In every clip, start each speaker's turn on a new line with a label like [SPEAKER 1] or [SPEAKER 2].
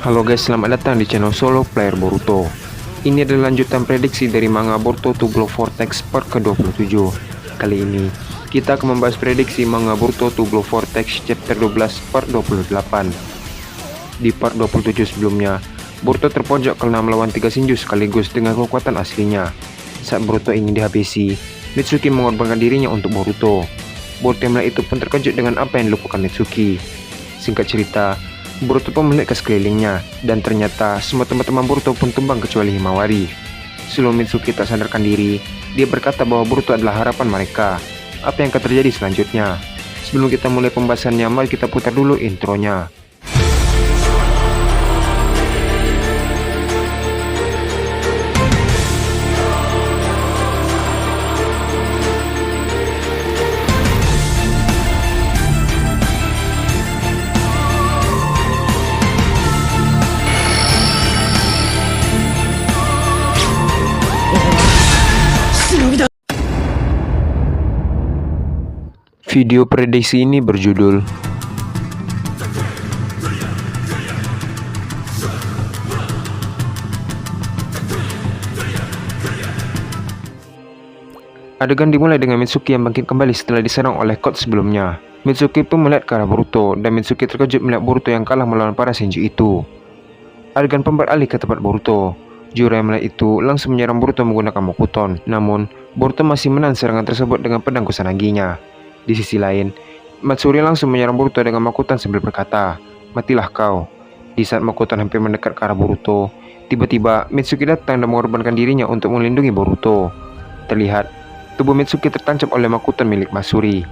[SPEAKER 1] Halo guys, selamat datang di channel Solo Player Boruto. Ini adalah lanjutan prediksi dari manga Boruto to Glow Vortex part ke-27. Kali ini, kita akan membahas prediksi manga Boruto to Glow Vortex chapter 12 part 28. Di part 27 sebelumnya, Boruto terpojok karena melawan 3 Shinju sekaligus dengan kekuatan aslinya. Saat Boruto ingin dihabisi, Mitsuki mengorbankan dirinya untuk Boruto. Boruto yang melihat itu pun terkejut dengan apa yang dilakukan Mitsuki. Singkat cerita, Boruto pun melihat ke sekelilingnya, dan ternyata semua teman-teman Boruto pun tumbang kecuali Himawari. Sebelum Mitsuki tak sadarkan diri, dia berkata bahwa Boruto adalah harapan mereka. Apa yang akan terjadi selanjutnya? Sebelum kita mulai pembahasannya, mari kita putar dulu intronya. Video prediksi ini berjudul Adegan dimulai dengan Mitsuki yang bangkit kembali setelah diserang oleh Code sebelumnya. Mitsuki pun melihat ke arah Boruto, dan Mitsuki terkejut melihat Boruto yang kalah melawan para Shinju itu. Adegan pun beralih ke tempat Boruto. Jiraiya yang melihat itu langsung menyerang Boruto menggunakan Mokuton. Namun, Boruto masih menahan serangan tersebut dengan pedang Kusanaginya. Di sisi lain, Matsuri langsung menyerang Boruto dengan Mokuton sambil berkata, "Matilah kau." Di saat Mokuton hampir mendekat ke arah Boruto, tiba-tiba Mitsuki datang dan mengorbankan dirinya untuk melindungi Boruto. Terlihat, tubuh Mitsuki tertancap oleh Mokuton milik Matsuri.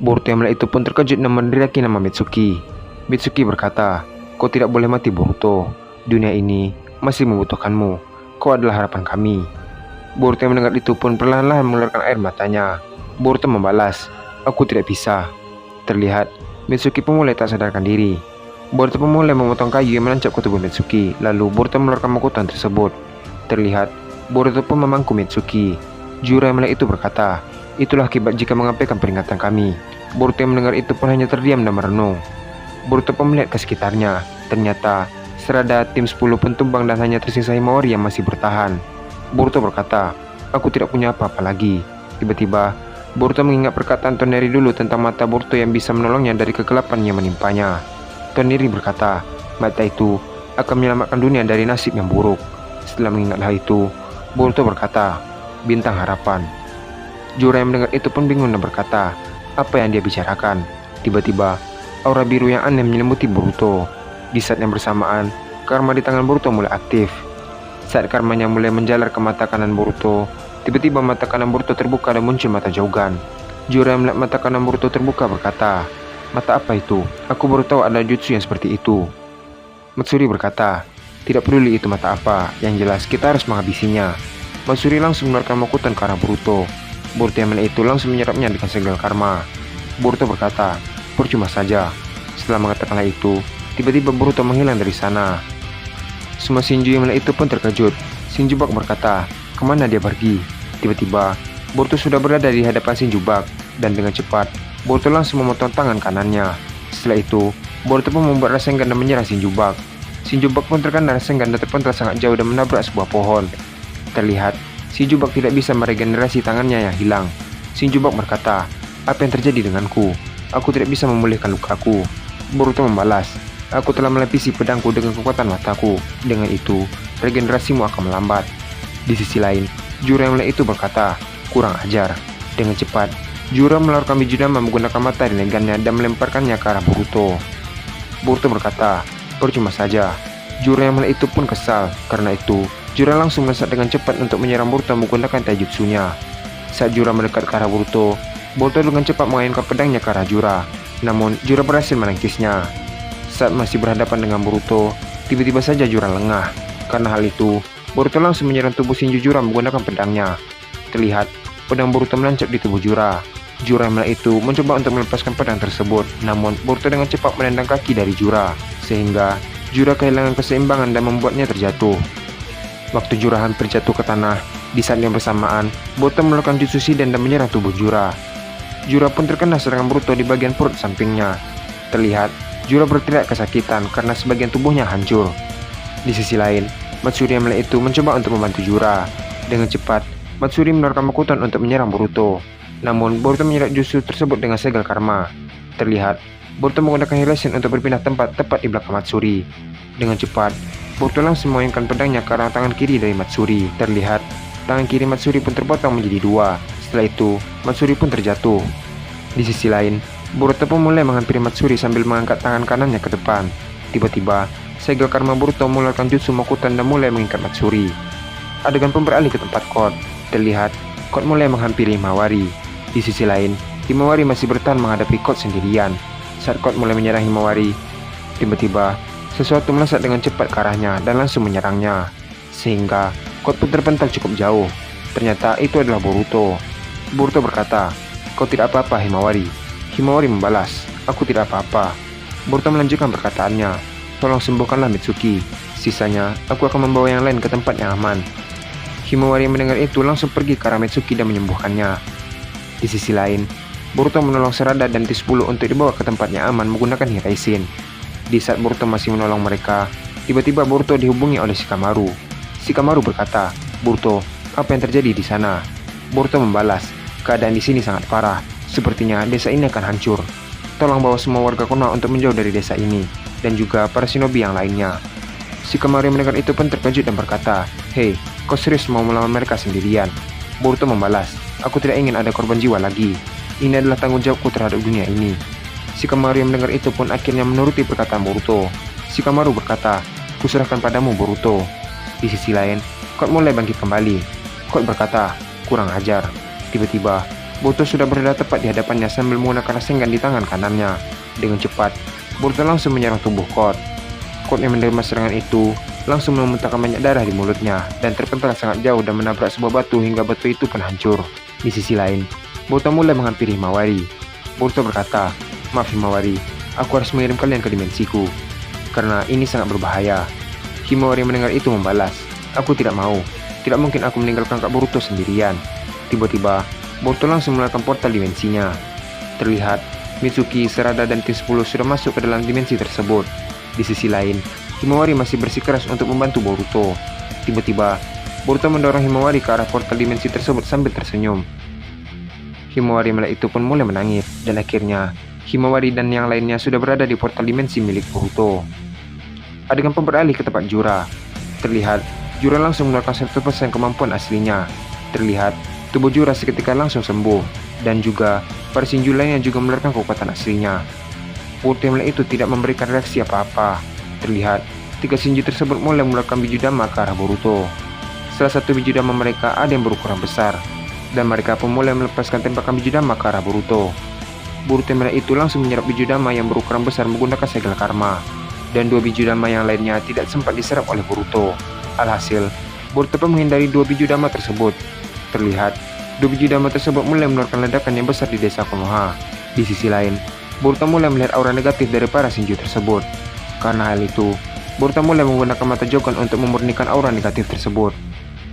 [SPEAKER 1] Boruto yang melihat itu pun terkejut dan meneriaki nama Mitsuki. Mitsuki berkata, "Kau tidak boleh mati Boruto. Dunia ini masih membutuhkanmu. Kau adalah harapan kami." Boruto yang mendengar itu pun perlahan-lahan mengeluarkan air matanya. Boruto membalas, "Aku tidak bisa." Terlihat, Mitsuki pun mulai tak sadarkan diri. Boruto pun mulai memotong kayu yang menancap ke tubuh Mitsuki. Lalu Boruto mengeluarkan Mokuton tersebut. Terlihat, Boruto pun memangku Mitsuki. Jiraiya yang melihat itu berkata, "Itulah akibat jika mengabaikan peringatan kami." Boruto yang mendengar itu pun hanya terdiam dan merenung. Boruto pun melihat ke sekitarnya. Ternyata, serada tim 10 pun tumbang dan hanya tersisa Himawari yang masih bertahan. Boruto berkata, "Aku tidak punya apa-apa lagi." Tiba-tiba, Boruto mengingat perkataan Toneri dulu tentang mata Boruto yang bisa menolongnya dari kegelapan yang menimpanya. Toneri berkata, mata itu akan menyelamatkan dunia dari nasib yang buruk. Setelah mengingat hal itu, Boruto berkata, "Bintang harapan." Jiraiya yang mendengar itu pun bingung dan berkata, apa yang dia bicarakan? Tiba-tiba, aura biru yang aneh menyelimuti Boruto. Di saat yang bersamaan, karma di tangan Boruto mulai aktif. Saat karmanya mulai menjalar ke mata kanan Boruto, tiba-tiba mata kanan Boruto terbuka dan muncul mata Jaugan. Jiraiya melihat mata kanan Boruto terbuka berkata, "Mata apa itu? Aku baru tahu ada jutsu yang seperti itu." Matsuri berkata, "Tidak peduli itu mata apa, yang jelas kita harus menghabisinya." Matsuri langsung mengeluarkan Mokuton ke arah Boruto. Boruto yang melihat itu langsung menyerapnya dengan segel karma. Boruto berkata, "Percuma saja." Setelah mengatakan hal itu, tiba-tiba Boruto menghilang dari sana. Semua Shinju yang melihat itu pun terkejut. Shinju Bak berkata, "Kemana dia pergi?" Tiba-tiba, Boruto sudah berada di hadapan Shinju Bak, dan dengan cepat, Boruto langsung memotong tangan kanannya. Setelah itu, Boruto pun membuat Rasengan dan menyerang Shinju Bak. Shinju Bak pun terkena Rasengan dan terpental sangat jauh dan menabrak sebuah pohon. Terlihat, Shinju Bak tidak bisa meregenerasi tangannya yang hilang. Shinju Bak berkata, "Apa yang terjadi denganku? Aku tidak bisa memulihkan lukaku." Boruto membalas, "Aku telah melapisi pedangku dengan kekuatan mataku. Dengan itu, regenerasimu akan melambat." Di sisi lain, Jiraiya yang melihat itu berkata, "Kurang ajar." Dengan cepat, Jiraiya mengeluarkan Bijudama menggunakan matahari lengannya dan melemparkannya ke arah Boruto. Boruto berkata, "Percuma saja." Jiraiya yang melihat itu pun kesal. Karena itu, Jiraiya langsung melesat dengan cepat untuk menyerang Boruto menggunakan taijutsunya. Saat Jiraiya mendekat ke arah Boruto, Boruto dengan cepat mengayunkan pedangnya ke arah Jiraiya. Namun, Jiraiya berhasil menangkisnya. Saat masih berhadapan dengan Boruto, tiba-tiba saja Jiraiya lengah. Karena hal itu, Boruto langsung menyerang tubuh Shinju Jiraiya menggunakan pedangnya. Terlihat, pedang Boruto menancap di tubuh Jiraiya. Jiraiya yang melihat itu mencoba untuk melepaskan pedang tersebut. Namun, Boruto dengan cepat menendang kaki dari Jiraiya, sehingga Jiraiya kehilangan keseimbangan dan membuatnya terjatuh. Waktu Jiraiya hampir jatuh ke tanah, di saat yang bersamaan, Boruto melakukan jutsu Shiden dan menyerang tubuh Jiraiya. Jiraiya pun terkena serangan Boruto di bagian perut sampingnya. Terlihat, Jura berteriak kesakitan karena sebagian tubuhnya hancur. Di sisi lain, Matsuri yang melihat itu mencoba untuk membantu Jura. Dengan cepat, Matsuri mengeluarkan Makuton untuk menyerang Boruto. Namun, Boruto menyerang jutsu tersebut dengan segel karma. Terlihat, Boruto menggunakan Hiraishin untuk berpindah tempat tepat di belakang Matsuri. Dengan cepat, Boruto langsung memayunkan pedangnya ke arah tangan kiri dari Matsuri. Terlihat, tangan kiri Matsuri pun terpotong menjadi dua. Setelah itu, Matsuri pun terjatuh. Di sisi lain, Boruto pun mulai menghampiri Matsuri sambil mengangkat tangan kanannya ke depan. Tiba-tiba, segel karma Boruto mengeluarkan jutsu Makuton dan mulai mengikat Matsuri. Adegan pun beralih ke tempat Code. Terlihat, Code mulai menghampiri Himawari. Di sisi lain, Himawari masih bertahan menghadapi Code sendirian. Saat Code mulai menyerang Himawari, tiba-tiba sesuatu melesat dengan cepat ke arahnya dan langsung menyerangnya. Sehingga Code pun terpental cukup jauh. Ternyata itu adalah Boruto. Boruto berkata, "Kau tidak apa-apa, Himawari." Himawari membalas, "Aku tidak apa-apa." Boruto melanjutkan perkataannya, "Tolong sembuhkanlah Mitsuki. Sisanya, aku akan membawa yang lain ke tempat yang aman." Himawari yang mendengar itu langsung pergi ke arah Mitsuki dan menyembuhkannya. Di sisi lain, Boruto menolong Sarada dan T10 untuk dibawa ke tempat yang aman menggunakan Hiraishin. Di saat Boruto masih menolong mereka, tiba-tiba Boruto dihubungi oleh Shikamaru. Shikamaru berkata, "Boruto, apa yang terjadi di sana?" Boruto membalas, "Keadaan di sini sangat parah. Sepertinya desa ini akan hancur. Tolong bawa semua warga Konoha untuk menjauh dari desa ini, dan juga para shinobi yang lainnya." Shikamaru yang mendengar itu pun terkejut dan berkata, "Hei, kau serius mau melawan mereka sendirian?" Boruto membalas, "Aku tidak ingin ada korban jiwa lagi. Ini adalah tanggung jawabku terhadap dunia ini." Shikamaru yang mendengar itu pun akhirnya menuruti perkataan Boruto. Shikamaru berkata, "Kuserahkan padamu, Boruto." Di sisi lain, Code mulai bangkit kembali. Code berkata, "Kurang ajar." Tiba-tiba, Boruto sudah berada tepat di hadapannya sambil menggunakan Rasengan di tangan kanannya. Dengan cepat, Boruto langsung menyerang tubuh Code. Code yang menerima serangan itu langsung memuntahkan banyak darah di mulutnya dan terpental sangat jauh dan menabrak sebuah batu hingga batu itu pun hancur. Di sisi lain, Boruto mulai menghampiri Himawari. Boruto berkata, "Maaf Himawari, aku harus mengirim kalian ke dimensiku, karena ini sangat berbahaya." Himawari mendengar itu membalas, "Aku tidak mau. Tidak mungkin aku meninggalkan Kak Boruto sendirian." Tiba-tiba, Boruto langsung melakukan portal dimensinya. Terlihat, Mitsuki, Sarada, dan T10 sudah masuk ke dalam dimensi tersebut. Di sisi lain, Himawari masih bersikeras untuk membantu Boruto. Tiba-tiba, Boruto mendorong Himawari ke arah portal dimensi tersebut sambil tersenyum. Himawari melihat itu pun mulai menangis, dan akhirnya Himawari dan yang lainnya sudah berada di portal dimensi milik Boruto. Adegan pun beralih ke tempat Jura. Terlihat, Jura langsung mengeluarkan 100% kemampuan aslinya. Terlihat, tubuh Jura seketika langsung sembuh, dan juga para Shinju lainnya juga mengeluarkan kekuatan aslinya. Boruto yang melihat itu tidak memberikan reaksi apa-apa. Terlihat, 3 Shinju tersebut mulai mengeluarkan biju dama ke arah Boruto. Salah satu biju dama mereka ada yang berukuran besar, dan mereka pun mulai melepaskan tembakan biju dama ke arah Boruto. Boruto yang melihat itu langsung menyerap biju dama yang berukuran besar menggunakan segel karma, dan 2 biju dama yang lainnya tidak sempat diserap oleh Boruto. Alhasil, Boruto pun menghindari 2 biju dama tersebut. Terlihat, 2 biju dama tersebut mulai mengeluarkan ledakan yang besar di desa Konoha. Di sisi lain, Boruto mulai melihat aura negatif dari para Shinju tersebut. Karena hal itu, Boruto mulai menggunakan mata Jogan untuk memurnikan aura negatif tersebut.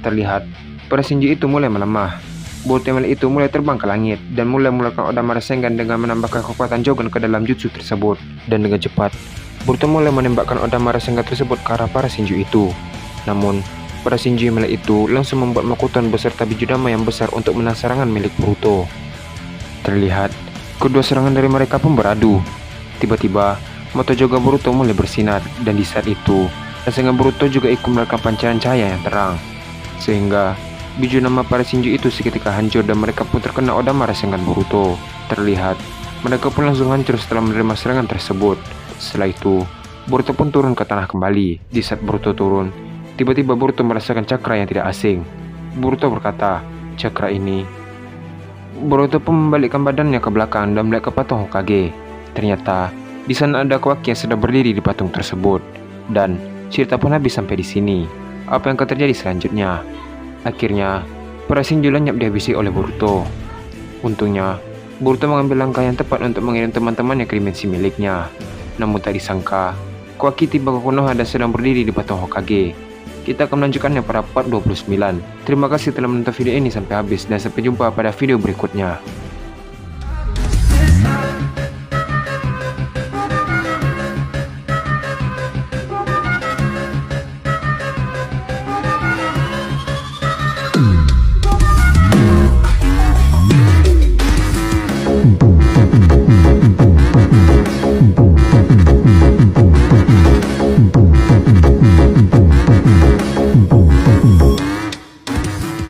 [SPEAKER 1] Terlihat, para Shinju itu mulai melemah. Boruto yang melihat itu mulai terbang ke langit dan mulai mengeluarkan Odama Rasengan dengan menambahkan kekuatan Jogan ke dalam jutsu tersebut. Dan dengan cepat, Boruto mulai menembakkan Odama Rasengan tersebut ke arah para Shinju itu. Namun, para Shinju yang melihat itu langsung membuat Makuton beserta biju dama yang besar untuk menahan serangan milik Boruto. Terlihat, kedua serangan dari mereka pun beradu. Tiba-tiba, mata Jogan Boruto mulai bersinar, dan di saat itu, Rasengan Boruto juga ikut melakukan pancaran cahaya yang terang. Sehingga, biju nama para Shinju itu seketika hancur dan mereka pun terkena Odama Rasengan Boruto. Terlihat, mereka pun langsung hancur setelah menerima serangan tersebut. Setelah itu, Boruto pun turun ke tanah kembali. Di saat Boruto turun, tiba-tiba Boruto merasakan cakra yang tidak asing. Boruto berkata, "Cakra ini..." Boruto pun membalikkan badannya ke belakang dan melihat ke patung Hokage. Ternyata, di sana ada Kawaki yang sedang berdiri di patung tersebut. Dan, cerita pun habis sampai di sini. Apa yang akan terjadi selanjutnya? Akhirnya, para Shinju lenyap dihabisi oleh Boruto. Untungnya, Boruto mengambil langkah yang tepat untuk mengirim teman-temannya ke dimensi miliknya. Namun tak disangka, Kawaki tiba ke Konoha dan sedang berdiri di patung Hokage. Kita akan melanjutkannya pada part 29. Terima kasih telah menonton video ini sampai habis dan sampai jumpa pada video berikutnya.